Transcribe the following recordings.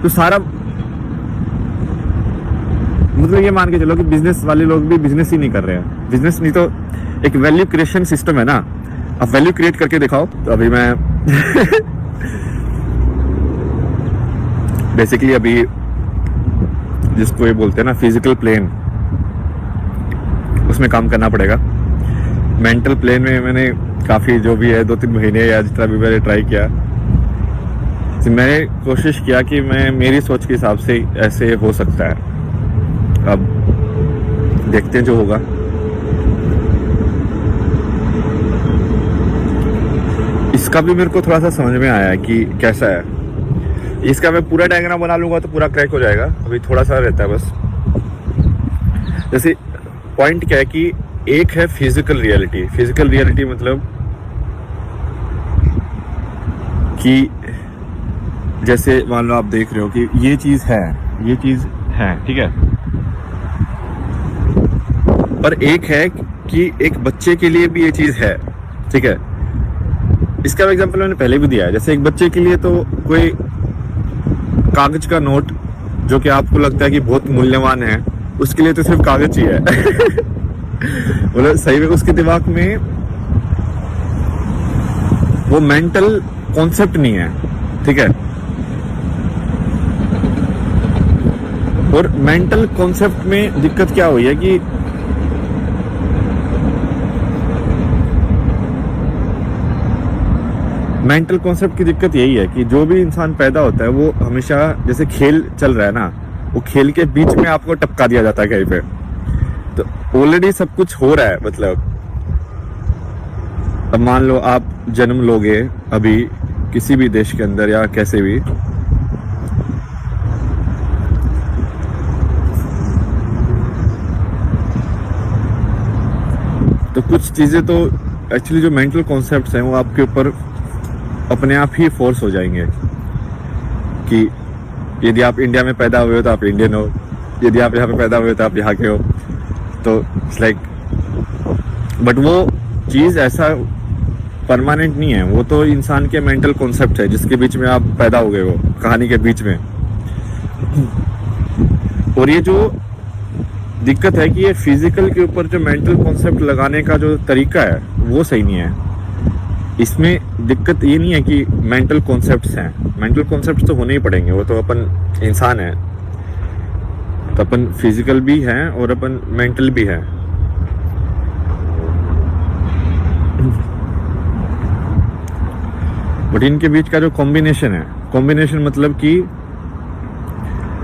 तो सारा मतलब ये मान के चलो कि बिजनेस वाले लोग भी बिजनेस ही नहीं कर रहे हैं। बिजनेस नहीं तो एक वैल्यू क्रिएशन सिस्टम है ना, अब वैल्यू क्रिएट करके दिखाओ। तो अभी मैं बेसिकली अभी जिसको ये बोलते हैं ना फिजिकल प्लेन, उसमें काम करना पड़ेगा। मेंटल प्लेन में मैंने काफ़ी जो भी है 2-3 महीने या जितना भी मैंने ट्राई किया, तो मैंने कोशिश किया कि मैं मेरी सोच के हिसाब से ऐसे हो सकता है। अब देखते हैं जो होगा। इसका भी मेरे को थोड़ा सा समझ में आया है कि कैसा है। इसका मैं पूरा डायग्राम बना लूंगा तो पूरा क्रैक हो जाएगा, अभी थोड़ा सा रहता है बस। जैसे पॉइंट क्या है कि एक है फिजिकल रियलिटी। फिजिकल रियलिटी मतलब कि जैसे मान लो आप देख रहे हो कि ये चीज है, ये चीज है, ठीक है। पर एक है कि एक बच्चे के लिए भी ये चीज है, ठीक है। इसका एग्जांपल मैंने पहले भी दिया है। जैसे एक बच्चे के लिए तो कोई कागज का नोट जो कि आपको लगता है कि बहुत मूल्यवान है, उसके लिए तो सिर्फ कागज ही है। मतलब सही में उसके दिमाग में वो मेंटल कॉन्सेप्ट नहीं है, ठीक है। और मेंटल कॉन्सेप्ट में दिक्कत क्या हुई है कि मेंटल कॉन्सेप्ट की दिक्कत यही है कि जो भी इंसान पैदा होता है वो हमेशा, जैसे खेल चल रहा है ना, वो खेल के बीच में आपको टपका दिया जाता है कहीं पे। तो ऑलरेडी सब कुछ हो रहा है। मतलब अब मान लो आप जन्म लोगे अभी किसी भी देश के अंदर या कैसे भी, तो कुछ चीजें तो एक्चुअली जो मेंटल कॉन्सेप्ट्स हैं वो आपके ऊपर अपने आप ही फोर्स हो जाएंगे कि यदि आप इंडिया में पैदा हुए हो तो आप इंडियन हो, यदि आप यहाँ पे पैदा हुए हो तो आप यहाँ के हो। तो इट्स लाइक, बट वो चीज़ ऐसा परमानेंट नहीं है, वो तो इंसान के मेंटल कॉन्सेप्ट है जिसके बीच में आप पैदा हो गए हो, कहानी के बीच में। और ये जो दिक्कत है कि ये फिजिकल के ऊपर जो मेंटल कॉन्सेप्ट लगाने का जो तरीका है वो सही नहीं है। इसमें दिक्कत ये नहीं है कि मेंटल कॉन्सेप्ट्स हैं, मेंटल कॉन्सेप्ट्स तो होने ही पड़ेंगे, वो तो अपन इंसान है, तो अपन फिजिकल भी हैं और अपन मेंटल भी हैं। बट इनके बीच का जो कॉम्बिनेशन है, कॉम्बिनेशन मतलब कि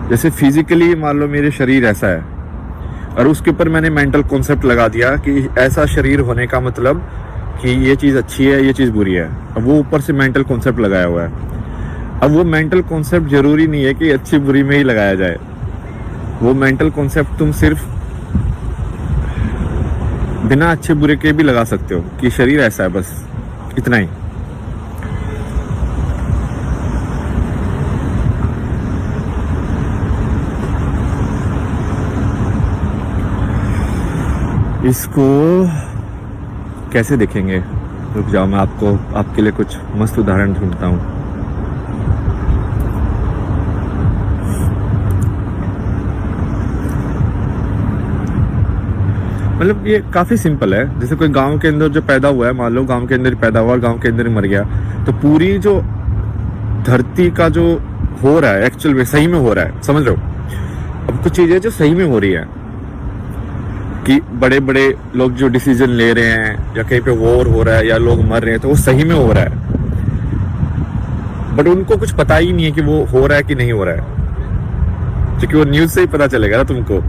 जैसे फिजिकली मान लो मेरे शरीर ऐसा है और उसके ऊपर मैंने मेंटल कॉन्सेप्ट लगा दिया कि ऐसा शरीर होने का मतलब कि ये चीज़ अच्छी है, ये चीज़ बुरी है। अब वो ऊपर से मेंटल कॉन्सेप्ट लगाया हुआ है। अब वो मेंटल कॉन्सेप्ट जरूरी नहीं है कि अच्छी बुरी में ही लगाया जाए। वो मेंटल कॉन्सेप्ट तुम सिर्फ बिना अच्छे बुरे के भी लगा सकते हो कि शरीर ऐसा है, बस इतना ही। इसको कैसे देखेंगे? रुक जाओ, मैं आपके लिए कुछ मस्त उदाहरण ढूंढता हूँ। मतलब ये काफी सिंपल है। जैसे कोई गांव के अंदर जो पैदा हुआ है, मान लो गांव के अंदर पैदा हुआ और गांव के अंदर ही मर गया, तो पूरी जो धरती का जो हो रहा है एक्चुअल में सही में हो रहा है, समझ रहे हो। अब कुछ चीजें जो सही में हो रही है कि बड़े बड़े लोग जो डिसीजन ले रहे हैं या कहीं पे वॉर हो रहा है या लोग मर रहे हैं, तो वो सही में हो रहा है। बट उनको कुछ पता ही नहीं है कि वो हो रहा है कि नहीं हो रहा है, क्योंकि वो न्यूज से ही पता चलेगा ना तुमको,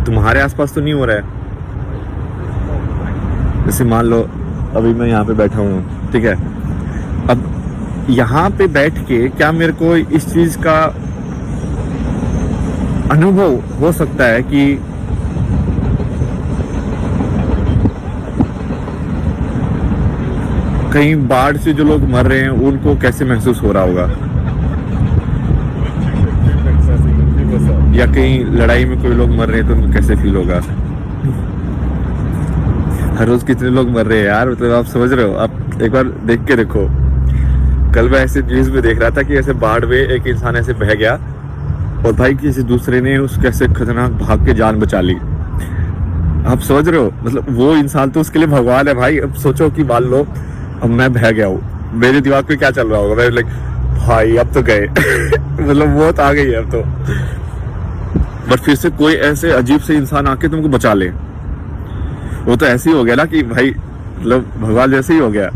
तुम्हारे आसपास तो नहीं हो रहा है। जैसे मान लो अभी मैं यहाँ पे बैठा हूँ, ठीक है। अब यहाँ पे बैठ के क्या मेरे को इस चीज का अनुभव हो सकता है कि कहीं बाढ़ से जो लोग मर रहे हैं उनको कैसे महसूस हो रहा होगा, या कहीं लड़ाई में कोई लोग मर रहे हैं तो उनको कैसे फील होगा। हर रोज कितने लोग मर रहे हैं यार, मतलब आप समझ रहे हो। आप एक बार देख के देखो, कल मैं ऐसे न्यूज में देख रहा था कि ऐसे बाढ़ में एक इंसान ऐसे बह गया और भाई किसी दूसरे ने उस कैसे खतरनाक भाग के जान बचा ली। आप समझ रहे हो, मतलब वो इंसान तो उसके लिए भगवान है भाई। अब सोचो कि मान लो अब मैं बह गया हूँ, मेरे दिमाग में क्या चल रहा होगा, मैं लाइक भाई अब तो गए मतलब वो तो आ गई है अब तो। बट फिर से कोई ऐसे अजीब से इंसान आके तुमको बचा ले, वो तो ऐसे ही हो गया ना कि भाई मतलब भगवान जैसे ही हो गया।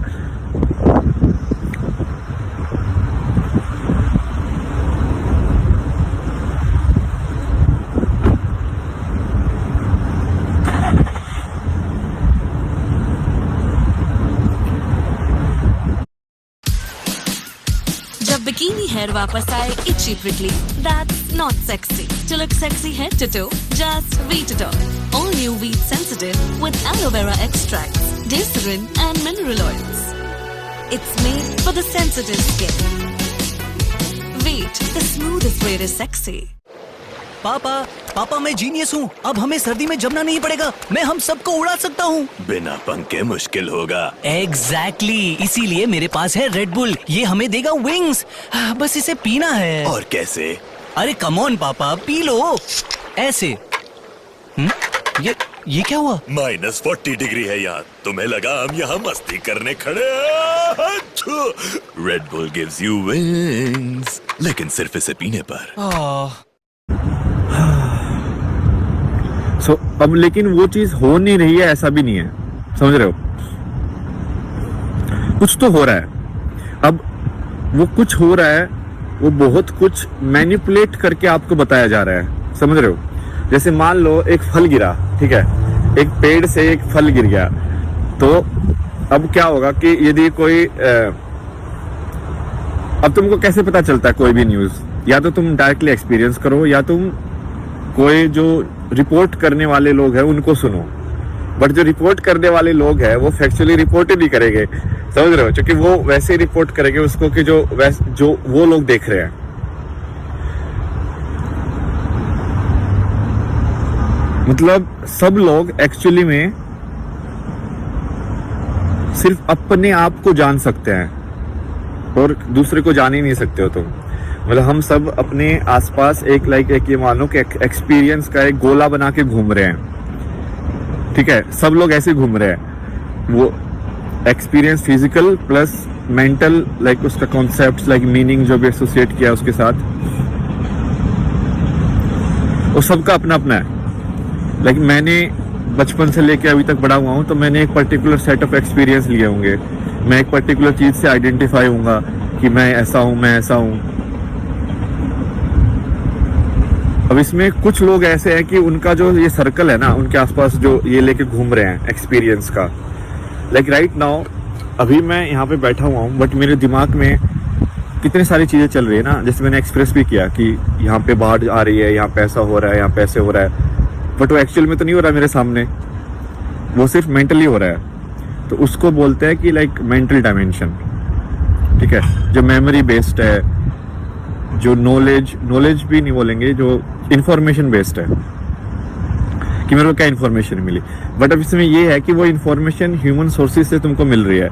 जब बिकिनी हेयर वापस आए itchy prickly, that's not sexy. To look sexy head to toe, just Veet it all. All new Veet Sensitive with aloe vera extracts, glycerin and mineral oils. It's made for the sensitive skin. Veet, the smoothest way to sexy. पापा मैं genius हूँ। अब हमें सर्दी में जमना नहीं पड़ेगा, मैं हम सबको उड़ा सकता हूँ। बिना पंखे मुश्किल होगा। एग्जैक्टली, इसीलिए मेरे पास है रेड बुल, ये हमें देगा विंग्स। बस इसे पीना है। और कैसे? अरे कम ऑन पापा, पी लो ऐसे। ये क्या हुआ? -40 डिग्री है यहाँ, तुम्हें लगा हम यहाँ मस्ती करने खड़े? Red bull gives you wings, लेकिन सिर्फ इसे पीने पर। अब लेकिन वो चीज हो नहीं रही है, ऐसा भी नहीं है, समझ रहे हो? कुछ तो हो रहा है। अब वो कुछ हो रहा है, वो बहुत कुछ मैनिपुलेट करके आपको बताया जा रहा है, समझ रहे हो? जैसे मान लो एक फल गिरा, ठीक है, एक पेड़ से एक फल गिर गया, तो अब क्या होगा कि यदि कोई अब तुमको कैसे पता चलता है कोई भी न्यूज? या तो तुम डायरेक्टली एक्सपीरियंस करो, या तुम कोई जो रिपोर्ट करने वाले लोग हैं उनको सुनो। बट जो रिपोर्ट करने वाले लोग हैं वो फैक्चुअली रिपोर्ट ही नहीं करेंगे, समझ रहे हो? क्योंकि वो वैसे ही रिपोर्ट करेंगे उसको कि जो वो लोग देख रहे हैं। मतलब सब लोग एक्चुअली में सिर्फ अपने आप को जान सकते हैं और दूसरे को जान ही नहीं सकते हो तुम। मतलब हम सब अपने आसपास एक ये मानो कि एक्सपीरियंस का एक गोला बना के घूम रहे हैं, ठीक है? सब लोग ऐसे घूम रहे हैं। वो experience physical plus mental, like उसका कॉन्सेप्ट, लाइक मीनिंग जो भी एसोसिएट किया उसके साथ, वो सबका अपना अपना है। लाइक मैंने बचपन से लेके अभी तक बड़ा हुआ हूं, तो मैंने एक पर्टिकुलर सेट ऑफ एक्सपीरियंस लिए होंगे। मैं एक पर्टिकुलर चीज से आइडेंटिफाई होऊंगा कि मैं ऐसा हूं, मैं ऐसा हूं। अब इसमें कुछ लोग ऐसे हैं कि उनका जो ये सर्कल है ना, उनके आसपास जो ये लेके घूम रहे हैं एक्सपीरियंस का, लाइक राइट नाउ अभी मैं यहाँ पे बैठा हुआ हूँ, बट मेरे दिमाग में कितनी सारी चीजें चल रही है ना। जैसे मैंने एक्सप्रेस भी किया कि यहाँ पे बाढ़ आ रही है, यहाँ पे ऐसा हो रहा है, यहाँ पे ऐसे हो रहा है, बट वो एक्चुअल में तो नहीं हो रहा मेरे सामने, वो सिर्फ मेंटली हो रहा है। तो उसको बोलते हैं कि लाइक मेंटल डायमेंशन, ठीक है? जो मेमोरी बेस्ड है, जो नॉलेज भी नहीं बोलेंगे, जो इंफॉर्मेशन बेस्ड है कि मेरे को क्या इंफॉर्मेशन मिली। बट अब इसमें ये है कि वो इंफॉर्मेशन ह्यूमन सोर्सेज से तुमको मिल रही है,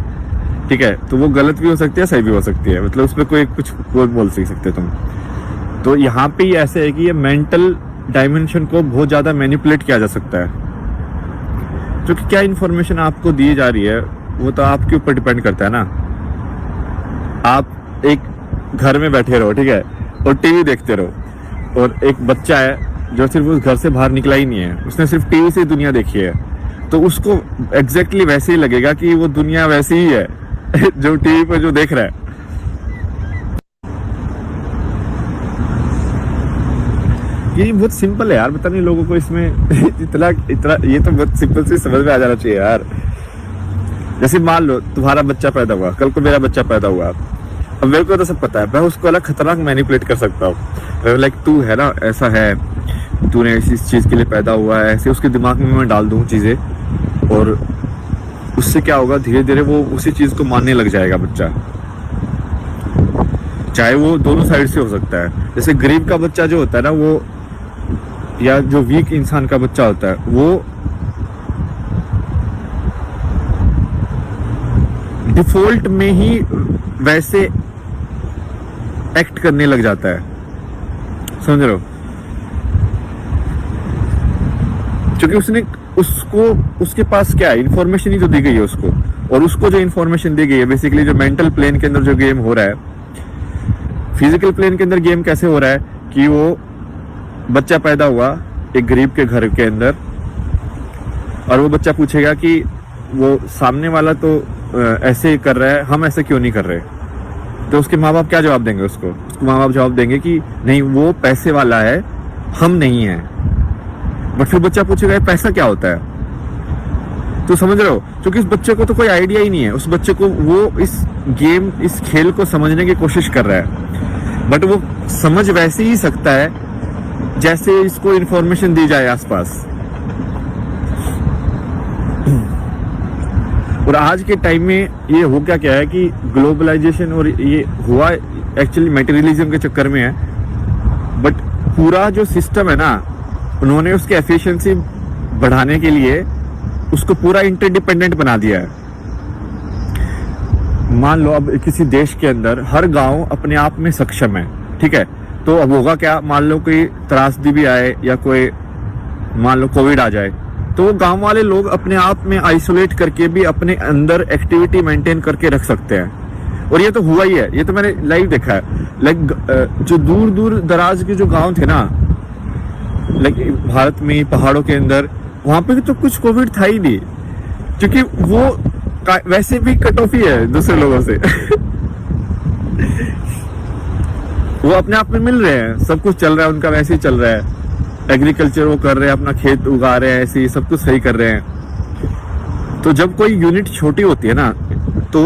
ठीक है? तो वो गलत भी हो सकती है, सही भी हो सकती है, मतलब उसमें कोई कुछ बोल सकते तुम। तो यहाँ पे ही ऐसे है कि ये मेंटल डायमेंशन को बहुत ज्यादा मैनिपुलेट किया जा सकता है। क्योंकि क्या इंफॉर्मेशन आपको दी जा रही है वो तो आपके ऊपर डिपेंड करता है ना। आप एक घर में बैठे रहो, ठीक है, और टीवी देखते रहो, और एक बच्चा है जो सिर्फ उस घर से बाहर निकला ही नहीं है, उसने सिर्फ टीवी से दुनिया देखी है, तो उसको एग्जैक्टली वैसे ही लगेगा कि वो दुनिया वैसी ही है जो टीवी पर जो देख रहा है। ये बहुत सिंपल है यार, पता नहीं लोगों को इसमें इतना ये तो बहुत सिंपल से समझ में आ जाना चाहिए यार। जैसे मान लो तुम्हारा बच्चा पैदा हुआ, कल को मेरा बच्चा पैदा हुआ, अब मेरे को तो सब पता है, मैं उसको अलग खतरनाक मैनिपुलेट कर सकता हूँ। लाइक तू है ना, ऐसा है, तूने इस चीज के लिए पैदा हुआ है, ऐसे उसके दिमाग में मैं डाल दूं चीजें, और उससे क्या होगा, धीरे धीरे वो उसी चीज को मानने लग जाएगा बच्चा। चाहे वो दोनों साइड से हो सकता है। जैसे गरीब का बच्चा जो होता है ना, वो या जो वीक इंसान का बच्चा होता है, वो डिफॉल्ट में ही वैसे एक्ट करने लग जाता है, समझ रहे हो? क्योंकि उसके पास क्या है, इंफॉर्मेशन ही तो दी गई है उसको, और उसको जो इंफॉर्मेशन दी गई है बेसिकली, जो मेंटल प्लेन के अंदर जो गेम हो रहा है, फिजिकल प्लेन के अंदर गेम कैसे हो रहा है कि वो बच्चा पैदा हुआ एक गरीब के घर के अंदर, और वो बच्चा पूछेगा कि वो सामने वाला तो ऐसे कर रहा है, हम ऐसे क्यों नहीं कर रहे? तो उसके माँ बाप क्या जवाब देंगे उसको माँ बाप जवाब देंगे कि नहीं, वो पैसे वाला है, हम नहीं है। बट फिर बच्चा पूछेगा पैसा क्या होता है? तो समझ रहे हो, क्योंकि उस बच्चे को तो कोई आइडिया ही नहीं है। उस बच्चे को वो इस खेल को समझने की कोशिश कर रहा है, बट वो समझ वैसे ही सकता है जैसे इसको इंफॉर्मेशन दी जाए आसपास। और आज के टाइम में ये हो क्या है कि ग्लोबलाइजेशन, और ये हुआ एक्चुअली मटेरियलिज्म के चक्कर में है, बट पूरा जो सिस्टम है ना, उन्होंने उसकी एफिशिएंसी बढ़ाने के लिए उसको पूरा इंटरडिपेंडेंट बना दिया है। मान लो अब किसी देश के अंदर हर गांव अपने आप में सक्षम है, ठीक है, तो अब होगा क्या, मान लो कोई त्रासदी भी आए या कोई मान लो कोविड आ जाए, तो वो गांव वाले लोग अपने आप में आइसोलेट करके भी अपने अंदर एक्टिविटी मेंटेन करके रख सकते हैं। और ये तो हुआ ही है, ये तो मैंने लाइव देखा है। लाइक जो दूर दूर दराज के जो गांव थे ना, लाइक भारत में पहाड़ों के अंदर, वहां पे तो कुछ कोविड था ही नहीं, क्योंकि वो वैसे भी कट ऑफ ही है दूसरे लोगों से। वो अपने आप में मिल रहे हैं, सब कुछ चल रहा है उनका, वैसे ही चल रहा है, एग्रीकल्चर वो कर रहे हैं, अपना खेत उगा रहे हैं, ऐसे ही सब कुछ सही कर रहे हैं। तो जब कोई यूनिट छोटी होती है ना, तो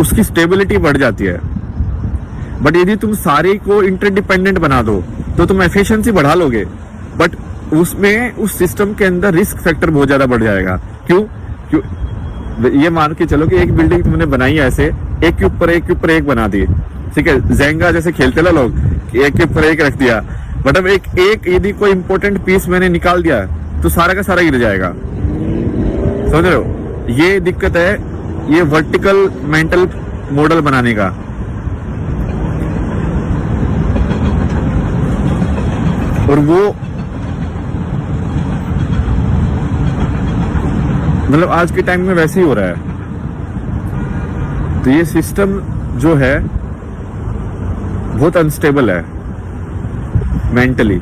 उसकी स्टेबिलिटी बढ़ जाती है। बट यदि तुम सारे को इंटरडिपेंडेंट बना दो तो तुम एफिशिएंसी बढ़ा लोगे, बट उसमें उस सिस्टम के अंदर रिस्क फैक्टर बहुत ज्यादा बढ़ जाएगा। क्यों? ये मान के चलो कि एक बिल्डिंग तुमने बनाई है, ऐसे एक के ऊपर एक बना दी, ठीक है, जेंगा जैसे खेलते ना लोग, एक के ऊपर एक रख दिया, बट अब एक यदि कोई इंपॉर्टेंट पीस मैंने निकाल दिया तो सारा का सारा गिर जाएगा। समझ रहे हो? ये दिक्कत है ये वर्टिकल मेंटल मॉडल बनाने का। और वो मतलब आज के टाइम में वैसे ही हो रहा है। तो ये सिस्टम जो है बहुत अनस्टेबल है मेंटली।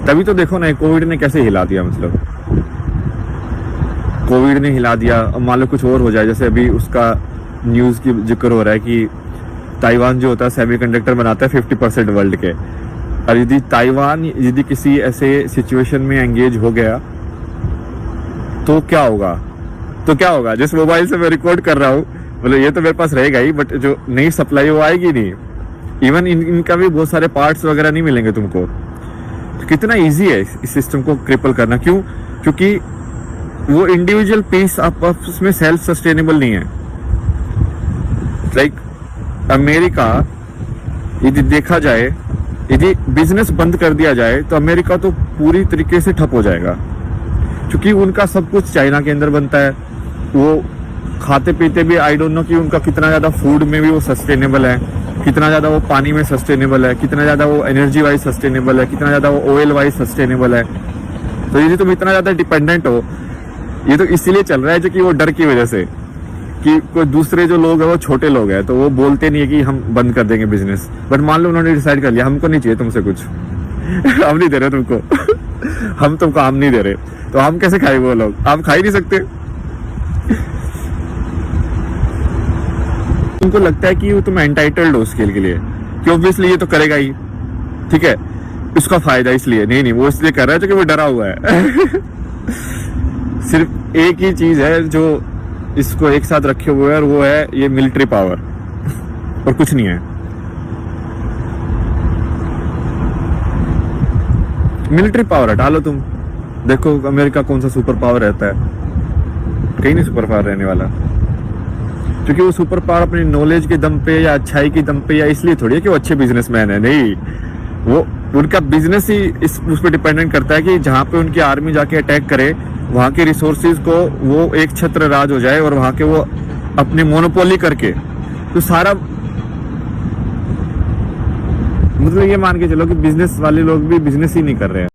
तभी तो देखो ना, कोविड ने कैसे हिला दिया, मतलब कोविड ने हिला दिया। अब मान लो कुछ और हो जाए, जैसे अभी उसका न्यूज की जिक्र हो रहा है कि ताइवान जो होता है सेमीकंडक्टर बनाता है 50% वर्ल्ड के, और यदि ताइवान यदि किसी ऐसे सिचुएशन में एंगेज हो गया तो क्या होगा? जिस मोबाइल से मैं रिकॉर्ड कर रहा हूँ, मतलब ये तो मेरे पास रहेगा ही, बट जो नई सप्लाई वो आएगी नहीं। इवन इनका भी बहुत सारे पार्ट्स वगैरह नहीं मिलेंगे तुमको। तो कितना इजी है इस सिस्टम को क्रिपल करना। क्यों? क्योंकि वो इंडिविजुअल पीस आपस में सेल्फ सस्टेनेबल नहीं है। लाइक अमेरिका, यदि देखा जाए, यदि बिजनेस बंद कर दिया जाए तो अमेरिका तो पूरी तरीके से ठप हो जाएगा, क्योंकि उनका सब कुछ चाइना के अंदर बनता है। वो खाते पीते भी, आई डोंट नो कि उनका कितना ज्यादा फूड में भी वो सस्टेनेबल है, कितना ज्यादा वो पानी में सस्टेनेबल है, कितना ज्यादा वो एनर्जी वाइज सस्टेनेबल है, कितना ज्यादा वो ऑयल वाइज सस्टेनेबल है। तो यदि तुम इतना ज्यादा डिपेंडेंट हो, ये तो इसीलिए चल रहा है जो कि वो डर की वजह से कि कोई दूसरे जो लोग हैं वो छोटे लोग हैं, तो वो बोलते नहीं है कि हम बंद कर देंगे बिजनेस। बट मान लो उन्होंने डिसाइड कर लिया हमको नहीं चाहिए तुमसे कुछ हम नहीं दे रहे तुमको हम तुमको आम नहीं दे रहे, तो आम कैसे खाए वो लोग? आम खा ही नहीं सकते। तुमको लगता है कि तुम एंटाइटल्ड हो उस खेल के लिए, कि ऑब्वियसली ये तो करेगा ही, ठीक है, उसका फायदा इसलिए नहीं, वो इसलिए कर रहा है क्योंकि वो डरा हुआ है सिर्फ एक ही चीज है जो इसको एक साथ रखे हुए है, और वो है ये मिलिट्री पावर और कुछ नहीं है। मिलिट्री पावर हटा लो तुम, देखो अमेरिका कौन सा सुपर पावर रहता है? कहीं नहीं सुपर पावर रहने वाला, क्योंकि वो सुपर पावर अपनी नॉलेज के दम पे या अच्छाई के दम पे, या इसलिए थोड़ी है कि वो अच्छे बिजनेसमैन है, नहीं, वो उनका बिजनेस ही उस पर डिपेंडेंट करता है कि जहां पे उनकी आर्मी जाके अटैक करे, वहां के रिसोर्सेज को वो एक छत्र राज हो जाए, और वहां के वो अपने मोनोपोली करके, तो सारा मतलब ये मान के चलो कि बिजनेस वाले लोग भी बिजनेस ही नहीं कर रहे हैं।